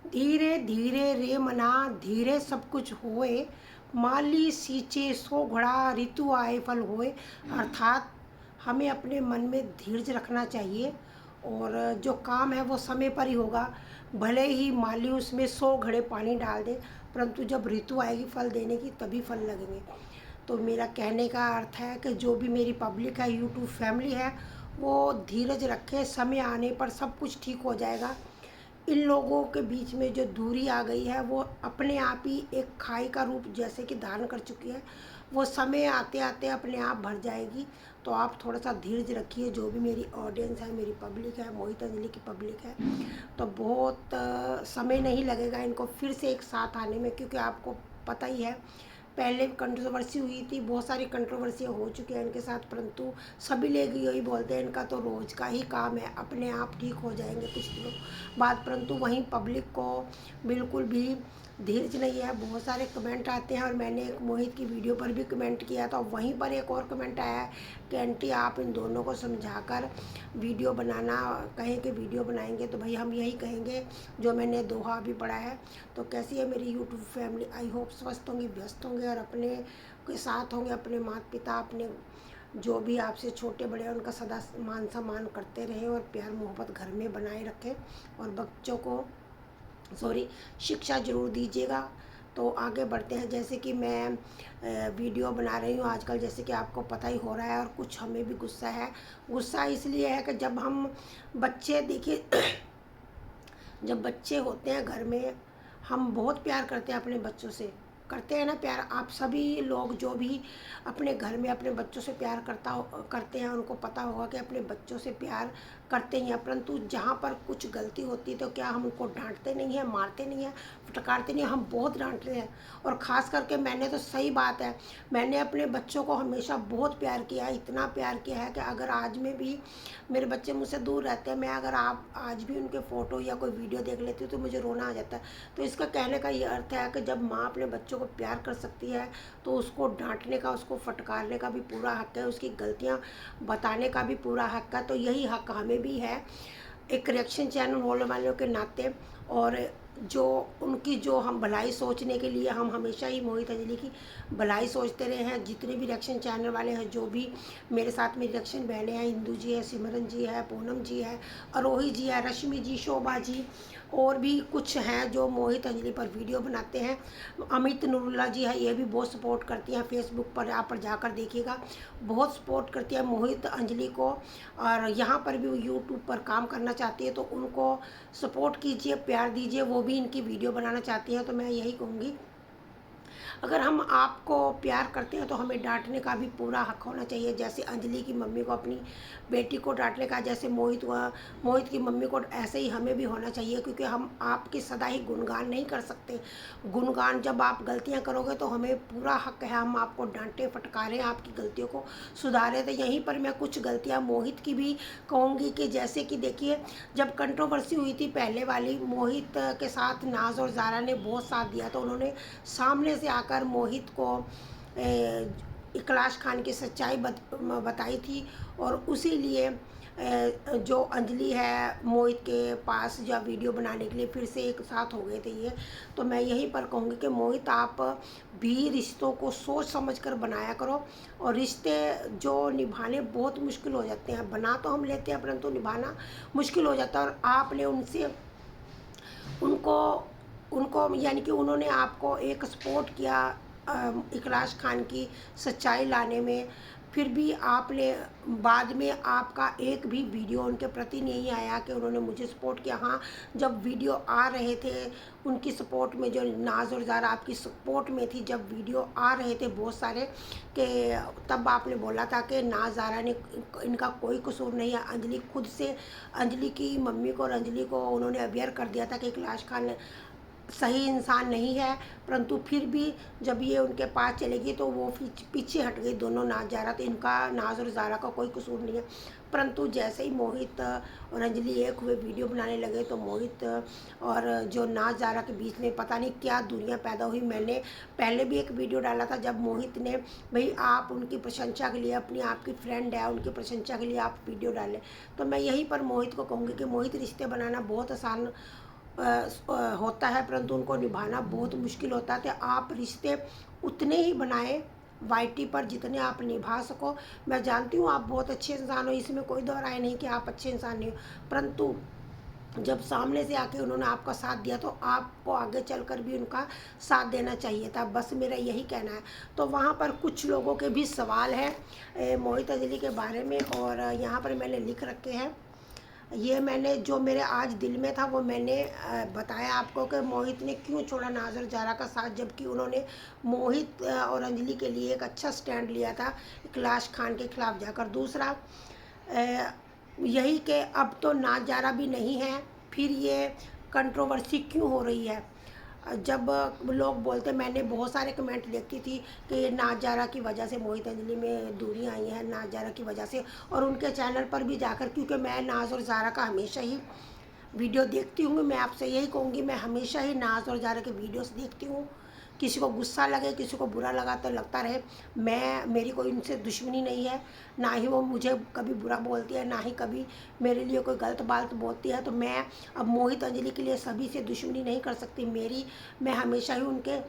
धीरे धीरे रे मना धीरे सब कुछ होए, माली सींचे सो घड़ा ऋतु आए फल होए। अर्थात हमें अपने मन में धीरज रखना चाहिए और जो काम है वो समय पर ही होगा। भले ही माली उसमें 100 घड़े पानी डाल दे, परंतु जब ऋतु आएगी फल देने की तभी फल लगेंगे। तो मेरा कहने का अर्थ है कि जो भी मेरी पब्लिक है, यूट्यूब फैमिली है, वो धीरज रखे, समय आने पर सब कुछ ठीक हो जाएगा। इन लोगों के बीच में जो दूरी आ गई है वो अपने आप ही एक खाई का रूप जैसे कि धारण कर चुकी है। वो समय आते आते अपने आप भर जाएगी। तो आप थोड़ा सा धीरज रखिए। जो भी मेरी ऑडियंस है, मेरी पब्लिक है, मोहित अंजलि की पब्लिक है, तो बहुत समय नहीं लगेगा इनको फिर से एक साथ आने में, क्योंकि आपको पता ही है पहले कंट्रोवर्सी हुई थी, बहुत सारी कंट्रोवर्सियाँ हो चुकी हैं इनके साथ, परंतु सभी लोग यही बोलते हैं इनका तो रोज़ का ही काम है, अपने आप ठीक हो जाएंगे कुछ दिनों बाद। परंतु वहीं पब्लिक को बिल्कुल भी धीरज नहीं है। बहुत सारे कमेंट आते हैं और मैंने एक मोहित की वीडियो पर भी कमेंट किया था, वहीं पर एक और कमेंट आया है कि आंटी आप इन दोनों को समझाकर वीडियो बनाना, कहें कि वीडियो बनाएंगे। तो भाई हम यही कहेंगे जो मैंने दोहा भी पढ़ा है। तो कैसी है मेरी यूट्यूब फैमिली? आई होप स्वस्थ होंगे, व्यस्त होंगे और अपने के साथ होंगे। अपने माता पिता, अपने जो भी आपसे छोटे बड़े हैं उनका सदा मान सम्मान करते रहें और प्यार मोहब्बत घर में बनाए रखें। और बच्चों को शिक्षा ज़रूर दीजिएगा। तो आगे बढ़ते हैं। जैसे कि मैं वीडियो बना रही हूँ आजकल, जैसे कि आपको पता ही हो रहा है, और कुछ हमें भी गुस्सा है। गुस्सा इसलिए है कि जब हम बच्चे देखिए जब बच्चे होते हैं घर में, हम बहुत प्यार करते हैं अपने बच्चों से, करते हैं ना प्यार। आप सभी लोग जो भी अपने घर में अपने बच्चों से प्यार करते हैं, उनको पता होगा कि अपने बच्चों से प्यार करते ही हैं। परंतु जहाँ पर कुछ गलती होती है तो क्या हम उनको डांटते नहीं हैं, मारते नहीं हैं, फटकारते नहीं हैं? हम बहुत डांटते हैं। और ख़ास करके मैंने तो, सही बात है, मैंने अपने बच्चों को हमेशा बहुत प्यार किया है। इतना प्यार किया है कि अगर आज में भी मेरे बच्चे मुझसे दूर रहते हैं, मैं अगर आप आज भी उनके फ़ोटो या कोई वीडियो देख लेती हूँ तो मुझे रोना आ जाता है। तो इसका कहने का ये अर्थ है कि जब माँ अपने बच्चों को प्यार कर सकती है तो उसको डांटने का, उसको फटकारने का भी पूरा हक है, उसकी गलतियाँ बताने का भी पूरा हक है। तो यही हक हमें भी है एक रिएक्शन चैनल होने वालों के नाते। और जो उनकी जो हम भलाई सोचने के लिए हम हमेशा ही मोहित अंजलि की भलाई सोचते रहे हैं। जितने भी रिएक्शन चैनल वाले हैं, जो भी मेरे साथ में रिएक्शन बहनें हैं, इंदू जी है, सिमरन जी है, पूनम जी है, अरोही जी है, रश्मि जी, शोभा जी, और भी कुछ हैं जो मोहित अंजलि पर वीडियो बनाते हैं। अमित नुरुल्ला जी है, ये भी बहुत सपोर्ट करती हैं। फेसबुक पर आप पर जाकर देखिएगा, बहुत सपोर्ट करती है मोहित अंजलि को। और यहाँ पर भी वो यूट्यूब पर काम करना चाहती है, तो उनको सपोर्ट कीजिए, प्यार दीजिए। वो भी इनकी वीडियो बनाना चाहती हैं। तो मैं यही कहूँगी, अगर हम आपको प्यार करते हैं तो हमें डांटने का भी पूरा हक होना चाहिए। जैसे अंजलि की मम्मी को अपनी बेटी को डांटने का, जैसे मोहित हुआ, मोहित की मम्मी को, ऐसे ही हमें भी होना चाहिए। क्योंकि हम आपके सदा ही गुणगान नहीं कर सकते। गुणगान जब आप गलतियां करोगे तो हमें पूरा हक है, हम आपको डांटें, फटकारें, आपकी गलतियों को सुधारें। तो यहीं पर मैं कुछ गलतियाँ मोहित की भी कहूँगी कि जैसे कि देखिए, जब कंट्रोवर्सी हुई थी पहले वाली, मोहित के साथ नाज और ज़ारा ने बहुत साथ दिया, तो उन्होंने सामने से आकर मोहित को इकलाश खान की सच्चाई बताई थी। और उसी लिए जो अंजलि है, मोहित के पास जो वीडियो बनाने के लिए फिर से एक साथ हो गए थे ये। तो मैं यहीं पर कहूँगी कि मोहित, आप भी रिश्तों को सोच समझ कर बनाया करो। और रिश्ते जो निभाने बहुत मुश्किल हो जाते हैं, बना तो हम लेते हैं परंतु निभाना मुश्किल हो जाता है। और आपने उनसे उनको उनको यानी कि उन्होंने आपको एक सपोर्ट किया इकराश खान की सच्चाई लाने में, फिर भी आपने बाद में आपका एक भी वीडियो उनके प्रति नहीं आया कि उन्होंने मुझे सपोर्ट किया। हाँ, जब वीडियो आ रहे थे उनकी सपोर्ट में, जो नाज और ज़ारा आपकी सपोर्ट में थी, जब वीडियो आ रहे थे बहुत सारे, कि तब आपने बोला था कि नाज ज़ारा ने, इनका कोई कसूर नहीं है। अंजलि खुद से, अंजलि की मम्मी को और अंजलि को उन्होंने अवेयर कर दिया था कि इकलाश खान सही इंसान नहीं है। परंतु फिर भी जब ये उनके पास चलेगी तो वो पीछे हट गई दोनों, नाज ज़ारा। तो इनका, नाज और ज़ारा का कोई कसूर नहीं है। परंतु जैसे ही मोहित और अंजलि एक हुए, वीडियो बनाने लगे, तो मोहित और जो नाज ज़ारा के बीच में पता नहीं क्या दुनिया पैदा हुई। मैंने पहले भी एक वीडियो डाला था जब मोहित ने, भाई आप उनकी प्रशंसा के लिए, अपनी आपकी फ्रेंड है, उनकी प्रशंसा के लिए आप वीडियो डालें। तो मैं यहीं पर मोहित को कहूँगी कि मोहित, रिश्ते बनाना बहुत आसान होता है, परंतु उनको निभाना बहुत मुश्किल होता है। तो आप रिश्ते उतने ही बनाएं वाईटी पर जितने आप निभा सको। मैं जानती हूँ आप बहुत अच्छे इंसान हो, इसमें कोई दो राय नहीं कि आप अच्छे इंसान नहीं हो, परंतु जब सामने से आके उन्होंने आपका साथ दिया तो आपको आगे चलकर भी उनका साथ देना चाहिए था, बस मेरा यही कहना है। तो वहाँ पर कुछ लोगों के भी सवाल है मोहित अंजलि के बारे में, और यहाँ पर मैंने लिख रखे हैं। ये मैंने जो मेरे आज दिल में था वो मैंने बताया आपको कि मोहित ने क्यों छोड़ा नाज और ज़ारा का साथ, जबकि उन्होंने मोहित और अंजलि के लिए एक अच्छा स्टैंड लिया था इखलास खान के खिलाफ जाकर। दूसरा यही कि अब तो नाज ज़ारा भी नहीं है, फिर ये कंट्रोवर्सी क्यों हो रही है। जब लोग बोलते, मैंने बहुत सारे कमेंट देखती थी कि ये नाज ज़ारा की वजह से मोहित अंजलि में दूरी आई है, नाज ज़ारा की वजह से, और उनके चैनल पर भी जाकर, क्योंकि मैं नाज और ज़ारा का हमेशा ही वीडियो देखती हूँ, मैं आपसे यही कहूँगी, मैं हमेशा ही नाज और ज़ारा के वीडियोस देखती हूँ। किसी को गुस्सा लगे, किसी को बुरा लगा तो लगता रहे, मेरी कोई उनसे दुश्मनी नहीं है, ना ही वो मुझे कभी बुरा बोलती है, ना ही कभी मेरे लिए कोई गलत बात बोलती है। तो मैं अब मोहित अंजलि के लिए सभी से दुश्मनी नहीं कर सकती। मैं हमेशा ही उनके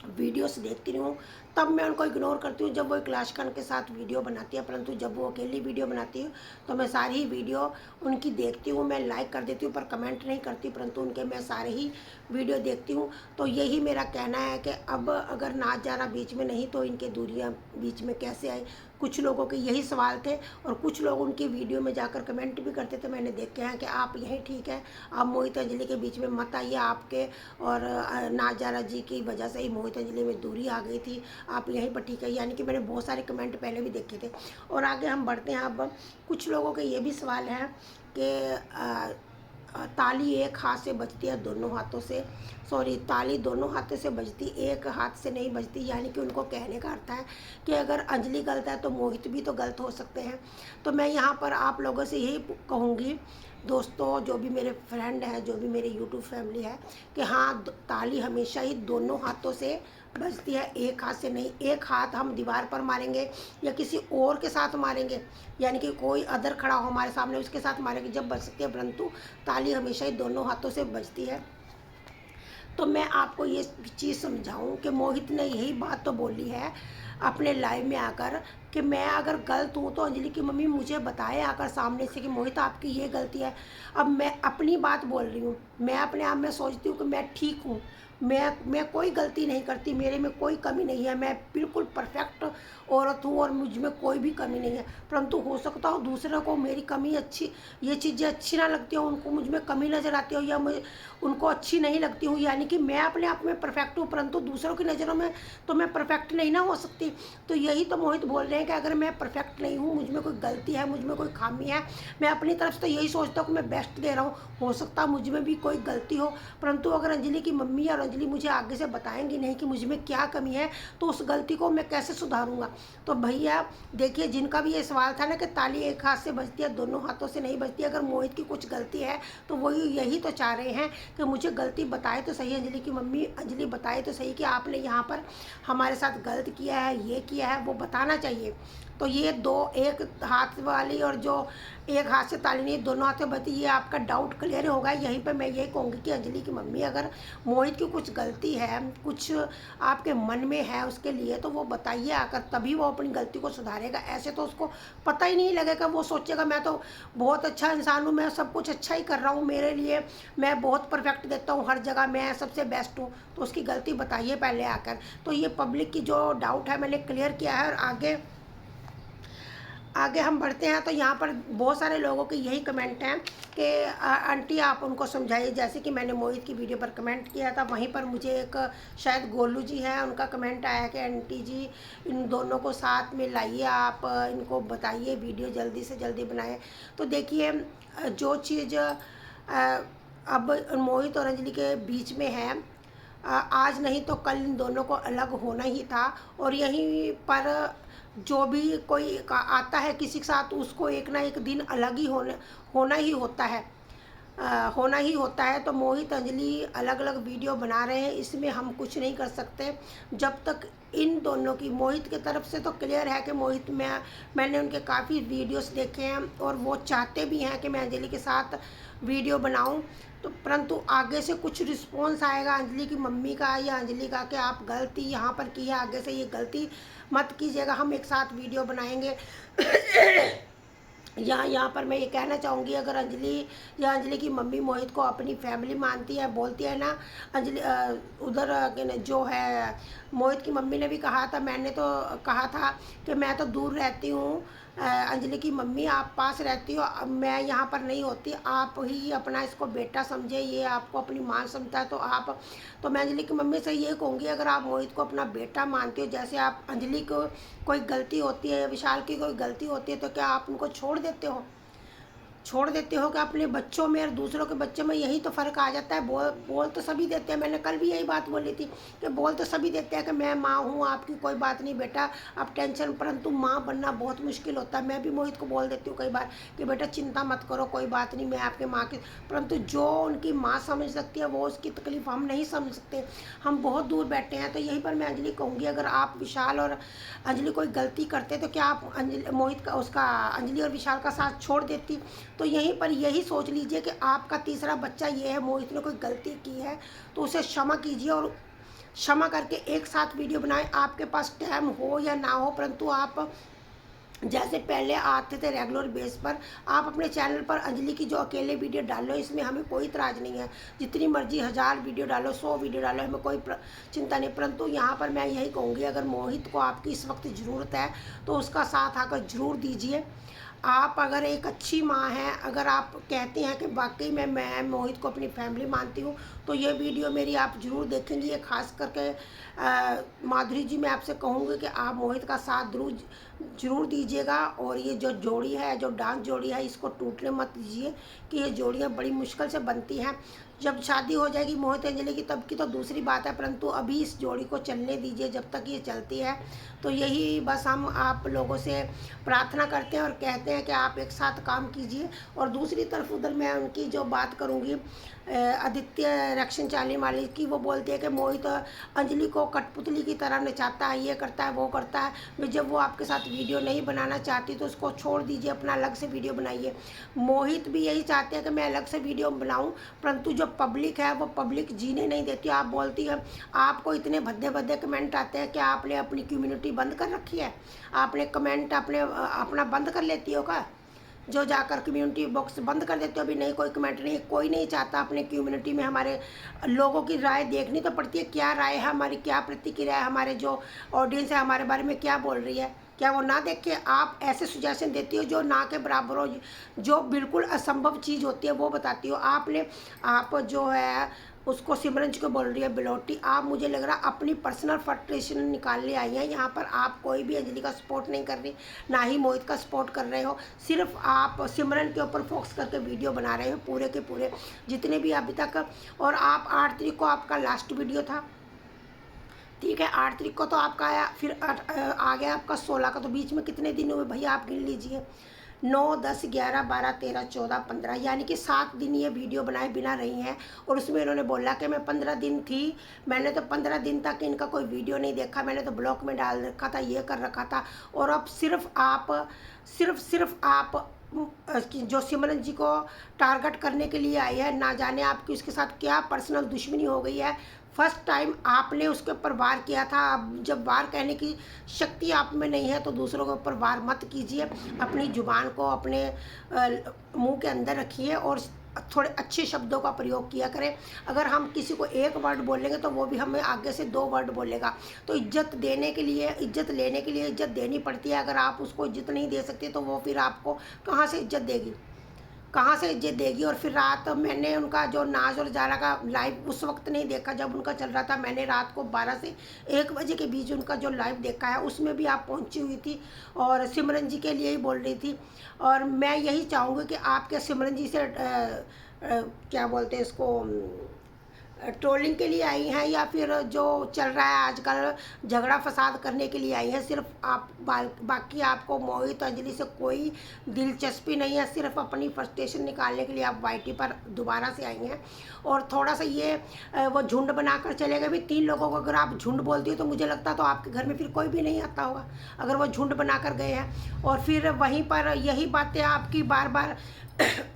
वीडियोस देखती रही हूँ, तब मैं उनको इग्नोर करती हूँ जब वो इखलास खान के साथ वीडियो बनाती है, परंतु जब वो अकेली वीडियो बनाती हूँ तो मैं सारी ही वीडियो उनकी देखती हूँ। मैं लाइक कर देती हूँ पर कमेंट नहीं करती, परंतु उनके मैं सारे ही वीडियो देखती हूँ। तो यही मेरा कहना है कि अब अगर नाज ज़ारा बीच में नहीं तो इनके दूरियाँ बीच में कैसे आई। कुछ लोगों के यही सवाल थे, और कुछ लोग उनकी वीडियो में जाकर कमेंट भी करते थे, मैंने देखे हैं कि आप यही ठीक है, आप मोहित अंजलि के बीच में मत आइए, आपके और नाज ज़ारा जी की वजह से ही मोहित अंजलि में दूरी आ गई थी, आप यहीं पर ठीक है। यानी कि मैंने बहुत सारे कमेंट पहले भी देखे थे। और आगे हम बढ़ते हैं। अब कुछ लोगों के ये भी सवाल है कि ताली एक हाथ से बजती है दोनों हाथों से, सॉरी, ताली दोनों हाथों से बजती, एक हाथ से नहीं बजती। यानी कि उनको कहने का अर्थ है कि अगर अंजलि गलत है तो मोहित भी तो गलत हो सकते हैं। तो मैं यहाँ पर आप लोगों से यही कहूँगी दोस्तों, जो भी मेरे फ्रेंड हैं, जो भी मेरे यूट्यूब फैमिली है, कि हाँ, ताली हमेशा ही दोनों हाथों से बजती है, एक हाथ से नहीं। एक हाथ हम दीवार पर मारेंगे या किसी और के साथ मारेंगे, यानी कि कोई अदर खड़ा हो हमारे सामने उसके साथ मारेंगे जब बज सकती है, परंतु ताली हमेशा ही दोनों हाथों से बजती है। तो मैं आपको ये चीज़ समझाऊं कि मोहित ने यही बात तो बोली है अपने लाइव में आकर कि मैं अगर गलत हूँ तो अंजलि की मम्मी मुझे बताए आकर सामने से कि मोहित आपकी ये गलती है। अब मैं अपनी बात बोल रही हूँ, मैं अपने आप में सोचती हूँ कि मैं ठीक हूँ, मैं कोई गलती नहीं करती, मेरे में कोई कमी नहीं है, मैं बिल्कुल परफेक्ट औरत हूँ और मुझ में कोई भी कमी नहीं है। परंतु हो सकता हो दूसरों को मेरी कमी अच्छी, ये चीज़ें अच्छी ना लगती हो, उनको मुझ में कमी नज़र आती हो, या मुझे उनको अच्छी नहीं लगती हूँ। यानी कि मैं अपने आप में परफेक्ट हूँ, परंतु दूसरों की नज़रों में तो मैं परफेक्ट नहीं ना हो सकती। तो यही तो मोहित बोल रहे हैं कि अगर मैं परफेक्ट नहीं हूँ, मुझ में कोई गलती है, मुझ में कोई खामी है, मैं अपनी तरफ से तो यही सोचता हूँ कि मैं बेस्ट दे रहा हूँ, हो सकता मुझ में भी कोई गलती हो। परंतु अगर अंजलि की मम्मी और अंजलि मुझे आगे से बताएंगी नहीं कि मुझ में क्या कमी है, तो उस गलती को मैं कैसे सुधारूंगा। तो भैया देखिए, जिनका भी ये सवाल था ना कि ताली एक हाथ से बजती है दोनों हाथों से नहीं बजती, अगर मोहित की कुछ गलती है तो वो यही तो चाह रहे हैं कि मुझे गलती बताए तो सही, अंजलि की मम्मी अंजलि बताए तो सही कि आपने यहाँ पर हमारे साथ गलत किया है, ये किया है, वो बताना चाहिए। तो ये दो, एक हाथ वाली और जो एक हाथ से ताली नहीं दोनों हाथ से बजती, ये आपका डाउट क्लियर होगा। यहीं पे मैं ये कहूँगी कि अंजलि की मम्मी अगर मोहित की कुछ गलती है, कुछ आपके मन में है उसके लिए, तो वो बताइए आकर, तभी वो अपनी गलती को सुधारेगा। ऐसे तो उसको पता ही नहीं लगेगा, वो सोचेगा मैं तो बहुत अच्छा इंसान हूँ, मैं सब कुछ अच्छा ही कर रहा हूँ, मेरे लिए मैं बहुत परफेक्ट देता हूँ हर जगह, मैं सबसे बेस्ट हूँ। तो उसकी गलती बताइए पहले आकर। तो ये पब्लिक की जो डाउट है मैंने क्लियर किया है। और आगे हम बढ़ते हैं। तो यहाँ पर बहुत सारे लोगों के यही कमेंट हैं कि आंटी आप उनको समझाइए, जैसे कि मैंने मोहित की वीडियो पर कमेंट किया था, वहीं पर मुझे एक शायद गोलू जी हैं, उनका कमेंट आया कि आंटी जी इन दोनों को साथ में लाइए, आप इनको बताइए वीडियो जल्दी से जल्दी बनाएं। तो देखिए, जो चीज़ अब मोहित और अंजलि के बीच में है, आज नहीं तो कल इन दोनों को अलग होना ही था। और यहीं पर जो भी कोई आता है किसी के साथ, उसको एक ना एक दिन अलग ही होना ही होता है। होना ही होता है। तो मोहित अंजलि अलग अलग वीडियो बना रहे हैं, इसमें हम कुछ नहीं कर सकते जब तक इन दोनों की, मोहित की तरफ से तो क्लियर है कि मोहित मैंने उनके काफ़ी वीडियोस देखे हैं और वो चाहते भी हैं कि मैं अंजलि के साथ वीडियो बनाऊं, तो परंतु आगे से कुछ रिस्पॉन्स आएगा अंजलि की मम्मी का या अंजलि का कि आप गलती यहाँ पर की है, आगे से ये गलती मत कीजिएगा, हम एक साथ वीडियो बनाएंगे। यहाँ पर मैं ये कहना चाहूँगी, अगर अंजलि या अंजलि की मम्मी मोहित को अपनी फैमिली मानती है, बोलती है ना अंजलि, उधर जो है मोहित की मम्मी ने भी कहा था, मैंने तो कहा था कि मैं तो दूर रहती हूँ, अंजलि की मम्मी आप पास रहती हो, मैं यहाँ पर नहीं होती, आप ही अपना इसको बेटा समझे, ये आपको अपनी माँ समझता है, तो मैं अंजलि की मम्मी से ये कहूँगी, अगर आप मोहित को अपना बेटा मानते हो, जैसे आप अंजलि को कोई गलती होती है या विशाल की कोई गलती होती है, तो क्या आप उनको छोड़ देते हो कि अपने बच्चों में और दूसरों के बच्चों में यही तो फ़र्क आ जाता है। बोल तो सभी देते हैं, मैंने कल भी यही बात बोली थी कि बोल तो सभी देते हैं कि मैं माँ हूँ, आपकी कोई बात नहीं बेटा, आप टेंशन, परंतु माँ बनना बहुत मुश्किल होता है। मैं भी मोहित को बोल देती हूँ कई बार कि बेटा चिंता मत करो, कोई बात नहीं, मैं आपके माँ की, परंतु जो उनकी माँ समझ सकती है वो उसकी तकलीफ़ हम नहीं समझ सकते, हम बहुत दूर बैठे हैं। तो यहीं पर मैं अंजलि कहूँगी, अगर आप विशाल और अंजलि कोई गलती करते तो क्या आप अंजलि और विशाल का साथ छोड़ देती? तो यहीं पर यही सोच लीजिए कि आपका तीसरा बच्चा ये है, मोहित ने कोई गलती की है तो उसे क्षमा कीजिए और क्षमा करके एक साथ वीडियो बनाएं। आपके पास टाइम हो या ना हो, परंतु आप जैसे पहले आते थे रेगुलर बेस पर, आप अपने चैनल पर अंजलि की जो अकेले वीडियो डालो, इसमें हमें कोई इतराज़ नहीं है, जितनी मर्जी 1000 वीडियो डालो, 100 वीडियो डालो, हमें कोई चिंता नहीं। परंतु यहाँ पर मैं यही कहूँगी, अगर मोहित को आपकी इस वक्त ज़रूरत है तो उसका साथ आकर ज़रूर दीजिए। आप अगर एक अच्छी माँ हैं, अगर आप कहती हैं कि वाकई में मैं मोहित को अपनी फैमिली मानती हूँ, तो ये वीडियो मेरी आप ज़रूर देखेंगी। ये खास करके माधुरी जी, मैं आपसे कहूँगी कि आप मोहित का साथ ज़रूर दीजिएगा, और ये जो जोड़ी है, जो डांस जोड़ी है, इसको टूटने मत दीजिए, कि ये जोड़ियाँ बड़ी मुश्किल से बनती हैं। जब शादी हो जाएगी मोहित अंजलि की तब की तो दूसरी बात है, परंतु अभी इस जोड़ी को चलने दीजिए जब तक ये चलती है। तो यही बस हम आप लोगों से प्रार्थना करते हैं और कहते हैं कि आप एक साथ काम कीजिए। और दूसरी तरफ उधर मैं उनकी जो बात करूँगी आदित्य रक्षण चाली वाली की, वो बोलते हैं कि मोहित अंजलि को कठपुतली की तरह नचाता है, ये करता है वो करता है। मैं जब वो आपके साथ वीडियो नहीं बनाना चाहती तो उसको छोड़ दीजिए, अपना अलग से वीडियो बनाइए। मोहित भी यही चाहते हैं कि मैं अलग से वीडियो बनाऊं, परंतु जो पब्लिक है वो पब्लिक जीने नहीं देती। आप बोलती है, आपको इतने भद्दे भद्दे कमेंट आते हैं कि आपने अपनी कम्युनिटी बंद कर रखी है, आपने कमेंट अपना बंद कर लेती हो क्या? जो जाकर कम्युनिटी बॉक्स बंद कर देते हो, अभी नहीं कोई कमेंट नहीं, कोई नहीं चाहता अपने कम्युनिटी में। हमारे लोगों की राय देखनी तो पड़ती है, क्या राय है हमारी, क्या प्रतिक्रिया है, हमारे जो ऑडियंस है हमारे बारे में क्या बोल रही है, क्या वो ना देख के आप ऐसे सुजेशन देती हो जो ना के बराबर हो, जो बिल्कुल असंभव चीज़ होती है वो बताती हो। आप जो है उसको सिमरन जी को बोल रही है बिलोटी, आप मुझे लग रहा अपनी पर्सनल फ्रस्ट्रेशन निकालने आई हैं यहाँ पर। आप कोई भी अंजलि का सपोर्ट नहीं कर रही, ना ही मोहित का सपोर्ट कर रहे हो, सिर्फ आप सिमरन के ऊपर फोकस करके वीडियो बना रहे हो पूरे के पूरे जितने भी अभी तक। और आप 8 तारीख को आपका लास्ट वीडियो था, ठीक है, 8 तारीख को तो आपका आया, फिर आ गया आपका 16 का, तो बीच में कितने दिन हुए भैया आप गिन लीजिए, 9, 10, 11, 12, 13, 14, 15, यानी कि 7 दिन ये वीडियो बनाए बिना रही हैं। और उसमें इन्होंने बोला कि मैं 15 दिन थी, मैंने तो 15 दिन तक इनका कोई वीडियो नहीं देखा, मैंने तो ब्लॉक में डाल रखा था, ये कर रखा था। और अब सिर्फ आप जो सिमरन जी को टारगेट करने के लिए आई है, ना जाने आपकी उसके साथ क्या पर्सनल दुश्मनी हो गई है। फर्स्ट टाइम आपने उसके ऊपर वार किया था, अब जब वार कहने की शक्ति आप में नहीं है तो दूसरों के ऊपर वार मत कीजिए। अपनी जुबान को अपने मुंह के अंदर रखिए और थोड़े अच्छे शब्दों का प्रयोग किया करें। अगर हम किसी को एक वर्ड बोलेंगे तो वो भी हमें आगे से 2 वर्ड बोलेगा। तो इज्जत देने के लिए, इज्जत लेने के लिए इज्जत देनी पड़ती है। अगर आप उसको इज्जत नहीं दे सकते तो वो फिर आपको कहाँ से इज्जत देगी, कहाँ से इज्जत देगी। और फिर रात मैंने उनका जो नाज और जारा का लाइव उस वक्त नहीं देखा जब उनका चल रहा था, मैंने रात को 12 से 1 बजे के बीच उनका जो लाइव देखा है, उसमें भी आप पहुंची हुई थी और सिमरन जी के लिए ही बोल रही थी। और मैं यही चाहूँगी कि आपके सिमरन जी से क्या बोलते हैं इसको, ट्रोलिंग के लिए आई हैं या फिर जो चल रहा है आजकल झगड़ा फसाद करने के लिए आई हैं। सिर्फ आप बाकी आपको मोहित अंजलि से कोई दिलचस्पी नहीं है, सिर्फ अपनी फ्रस्ट्रेशन निकालने के लिए आप वाईटी पर दोबारा से आई हैं। और थोड़ा सा ये वो झुंड बनाकर चले गए भी। 3 लोगों को अगर आप झुंड बोलती हो तो मुझे लगता तो आपके घर में फिर कोई भी नहीं आता होगा, अगर वो झुंड बनाकर गए हैं। और फिर वहीं पर यही बातें आपकी बार बार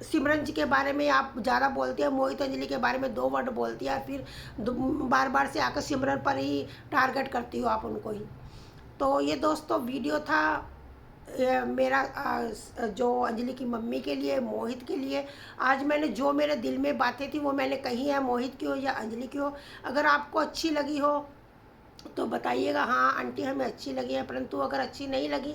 सिमरन जी के बारे में आप ज़्यादा बोलती है, मोहित अंजलि के बारे में 2 वर्ड बोलती है, फिर बार बार से आकर सिमरन पर ही टारगेट करती हो आप उनको ही। तो ये दोस्तों वीडियो था मेरा जो अंजलि की मम्मी के लिए, मोहित के लिए। आज मैंने जो मेरे दिल में बातें थी वो मैंने कही है, मोहित की हो या अंजलि की हो। अगर आपको अच्छी लगी हो तो बताइएगा हाँ आंटी हमें अच्छी लगी है, परंतु अगर अच्छी नहीं लगी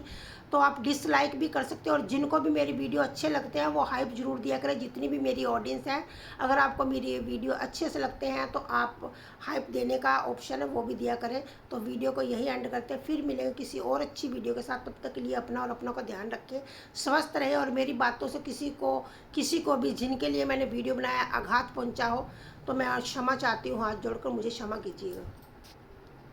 तो आप डिसलाइक भी कर सकते हो। और जिनको भी मेरी वीडियो अच्छे लगते हैं वो हाइप ज़रूर दिया करें, जितनी भी मेरी ऑडियंस है। अगर आपको मेरी वीडियो अच्छे से लगते हैं तो आप हाइप देने का ऑप्शन है वो भी दिया करें। तो वीडियो को यही एंड करते हैं, फिर मिलेंगे किसी और अच्छी वीडियो के साथ। तब तक के लिए अपना और अपनों का ध्यान रखें, स्वस्थ रहे। और मेरी बातों से किसी को भी जिनके लिए मैंने वीडियो बनाया आघात पहुँचा हो तो मैं क्षमा चाहती हूँ, हाथ जोड़कर मुझे क्षमा कीजिएगा।